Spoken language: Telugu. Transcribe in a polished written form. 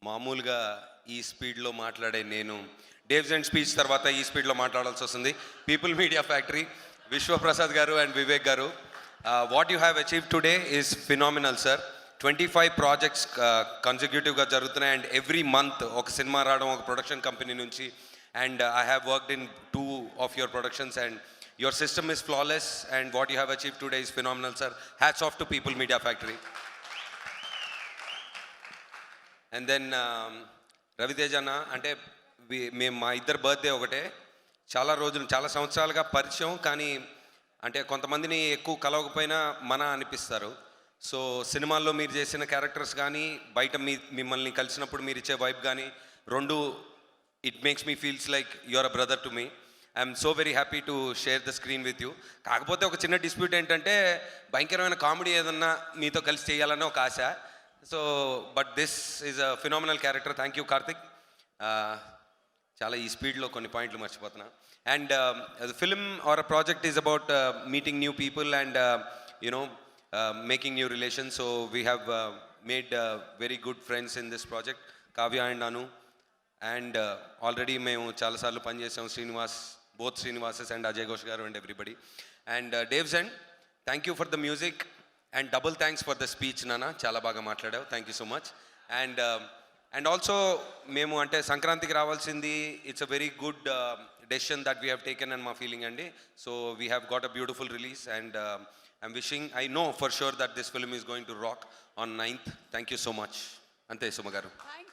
మామూలుగా ఈ స్పీడ్లో మాట్లాడే నేను డేవ్స్ అండ్ స్పీచ్ తర్వాత ఈ స్పీడ్లో మాట్లాడాల్సి వస్తుంది. పీపుల్ మీడియా ఫ్యాక్టరీ, విశ్వప్రసాద్ గారు అండ్ వివేక్ గారు, what you have achieve today is phenomenal sir. 25 projects కన్సిక్యూటివ్గా జరుగుతున్నాయి అండ్ ఎవ్రీ మంత్ ఒక సినిమా రావడం ఒక ప్రొడక్షన్ కంపెనీ నుంచి. And I have worked in 2 of your productions and your system is flawless and what you have achieved today is phenomenal sir. Hats off to People Media Factory. And then Ravi Teja అన్న అంటే మేము మా ఇద్దరు బర్త్డే ఒకటే, చాలా రోజులు చాలా సంవత్సరాలుగా పరిచయం, కానీ అంటే కొంతమందిని ఎక్కువ కలవకపోయినా మన అనిపిస్తారు. సో సినిమాల్లో మీరు చేసిన క్యారెక్టర్స్ కానీ బయట మిమ్మల్ని కలిసినప్పుడు మీరు ఇచ్చే వైబ్ కానీ రెండు, it makes me feels like your a brother to me. I'm so very happy to share the screen with you. కాకపోతే ఒక చిన్న డిస్ప్యూట్ ఏంటంటే భయంకరమైన కామెడీ ఏదన్నా మీతో కలిసి చేయాలని ఒక ఆశ. So but this is a phenomenal character. Thank you Karthik. చాలా ఈ స్పీడ్లో కొన్ని పాయింట్లు మర్చిపోతున్నా. And the film or a project is about meeting new people and you know making new relations. So we have made very good friends in this project, Kavya and Anu. And already మేము చాలాసార్లు పనిచేసాం, both Srinivases and Ajay Ghosh garu and everybody. And Devs, and thank you for the music and double thanks for the speech Nana, chala baga matladavu, thank you so much. And also memu ante sankrantiki ravalsindi, it's a very good decision that we have taken and ma feeling andi. So we have got a beautiful release and I know for sure that this film is going to rock on 9th. Thank you so much. Ante Suma garu.